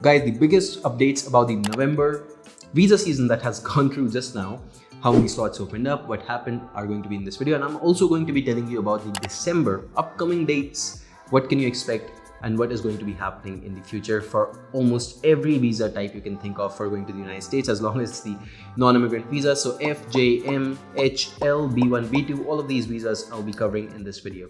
Guys, the biggest updates about the November visa season that has gone through just now, how many slots opened up, what happened, are going to be in this video. And I'm also going to be telling you about the December upcoming dates, what can you expect, and what is going to be happening in the future for almost every visa type you can think of for going to the United States, as long as it's the non-immigrant visa. So F, J, M, H, L, B-1, B-2, all of these visas I'll be covering in this video.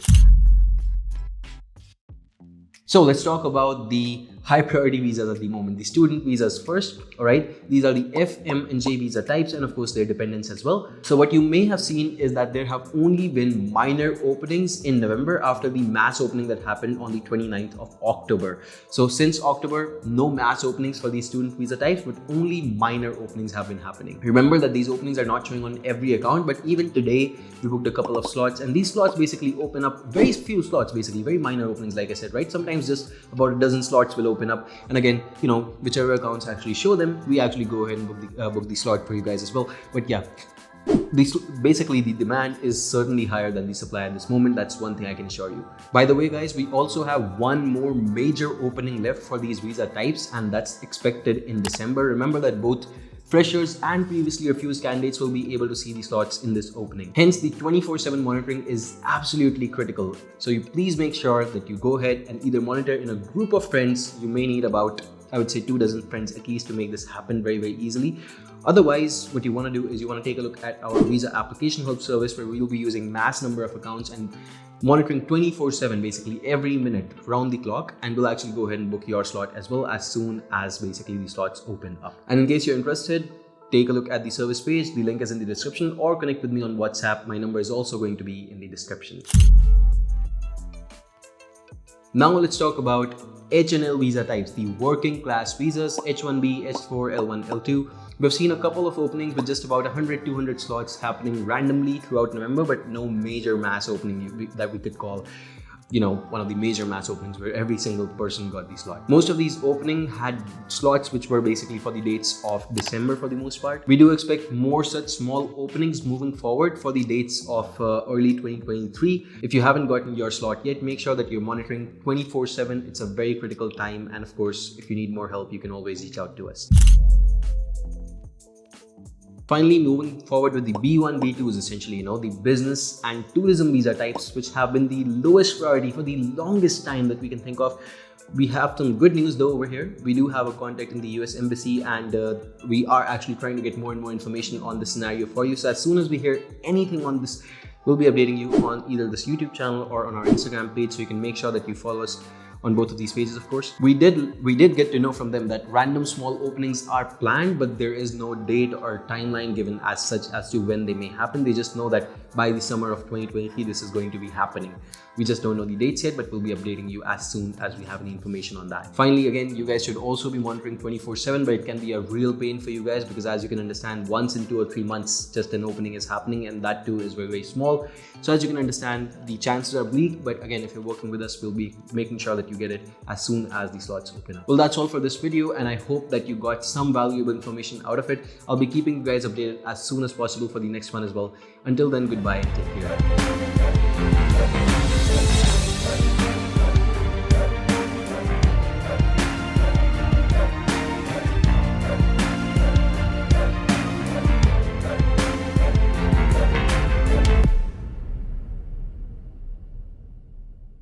So let's talk about the high priority visas at the moment, the student visas first. All right, these are the F, M, and J visa types, and of course their dependents as well. So what you may have seen is that there have only been minor openings in November after the mass opening that happened on the 29th of October. So since October, no mass openings for these student visa types, but only minor openings have been happening. Remember that these openings are not showing on every account, but even today we booked a couple of slots, and these slots basically open up very few slots, basically very minor openings, like I said, right? Sometimes just about a dozen slots will open up, and again, you know, whichever accounts actually show them, we actually go ahead and book the slot for you guys as well. But yeah, basically the demand is certainly higher than the supply at this moment. That's one thing I can assure you. By the way, guys, we also have one more major opening left for these visa types, and that's expected in December. Remember that both freshers and previously refused candidates will be able to see the slots in this opening. Hence, the 24/7 monitoring is absolutely critical. So you please make sure that you go ahead and either monitor in a group of friends. You may need about, I would say, 24 friends at least to make this happen very, very easily. Otherwise, what you want to do is you want to take a look at our visa application help service, where we will be using mass number of accounts and monitoring 24/7, basically every minute round the clock, and we'll actually go ahead and book your slot as well as soon as basically the slots open up. And in case you're interested, take a look at the service page. The link is in the description, or connect with me on WhatsApp. My number is also going to be in the description. Now let's talk about H and L visa types, the working class visas, H-1B, H-4, L-1, L-2. We've seen a couple of openings with just about 100-200 slots happening randomly throughout November, but no major mass opening that we could call, you know, one of the major mass openings where every single person got the slot. Most of these openings had slots which were basically for the dates of December for the most part. We do expect more such small openings moving forward for the dates of early 2023. If you haven't gotten your slot yet, make sure that you're monitoring 24/7. It's a very critical time, and of course, if you need more help, you can always reach out to us. Finally, moving forward with the B-1, B-2 is essentially, you know, the business and tourism visa types, which have been the lowest priority for the longest time that we can think of. We have some good news though over here. We do have a contact in the US Embassy, and we are actually trying to get more and more information on the scenario for you. So as soon as we hear anything on this, we'll be updating you on either this YouTube channel or on our Instagram page, so you can make sure that you follow us on both of these pages. Of course, we did get to know from them that random small openings are planned, but there is no date or timeline given as such as to when they may happen. They just know that by the summer of 2023 this is going to be happening. We just don't know the dates yet, but we'll be updating you as soon as we have any information on that. Finally, again, you guys should also be monitoring 24/7, but it can be a real pain for you guys, because as you can understand, once in 2 or 3 months just an opening is happening, and that too is very, very small. So as you can understand, the chances are bleak, but again, if you're working with us, we'll be making sure that you get it as soon as the slots open up. Well, that's all for this video, and I hope that you got some valuable information out of it. I'll be keeping you guys updated as soon as possible for the next one as well. Until then, goodbye and take care.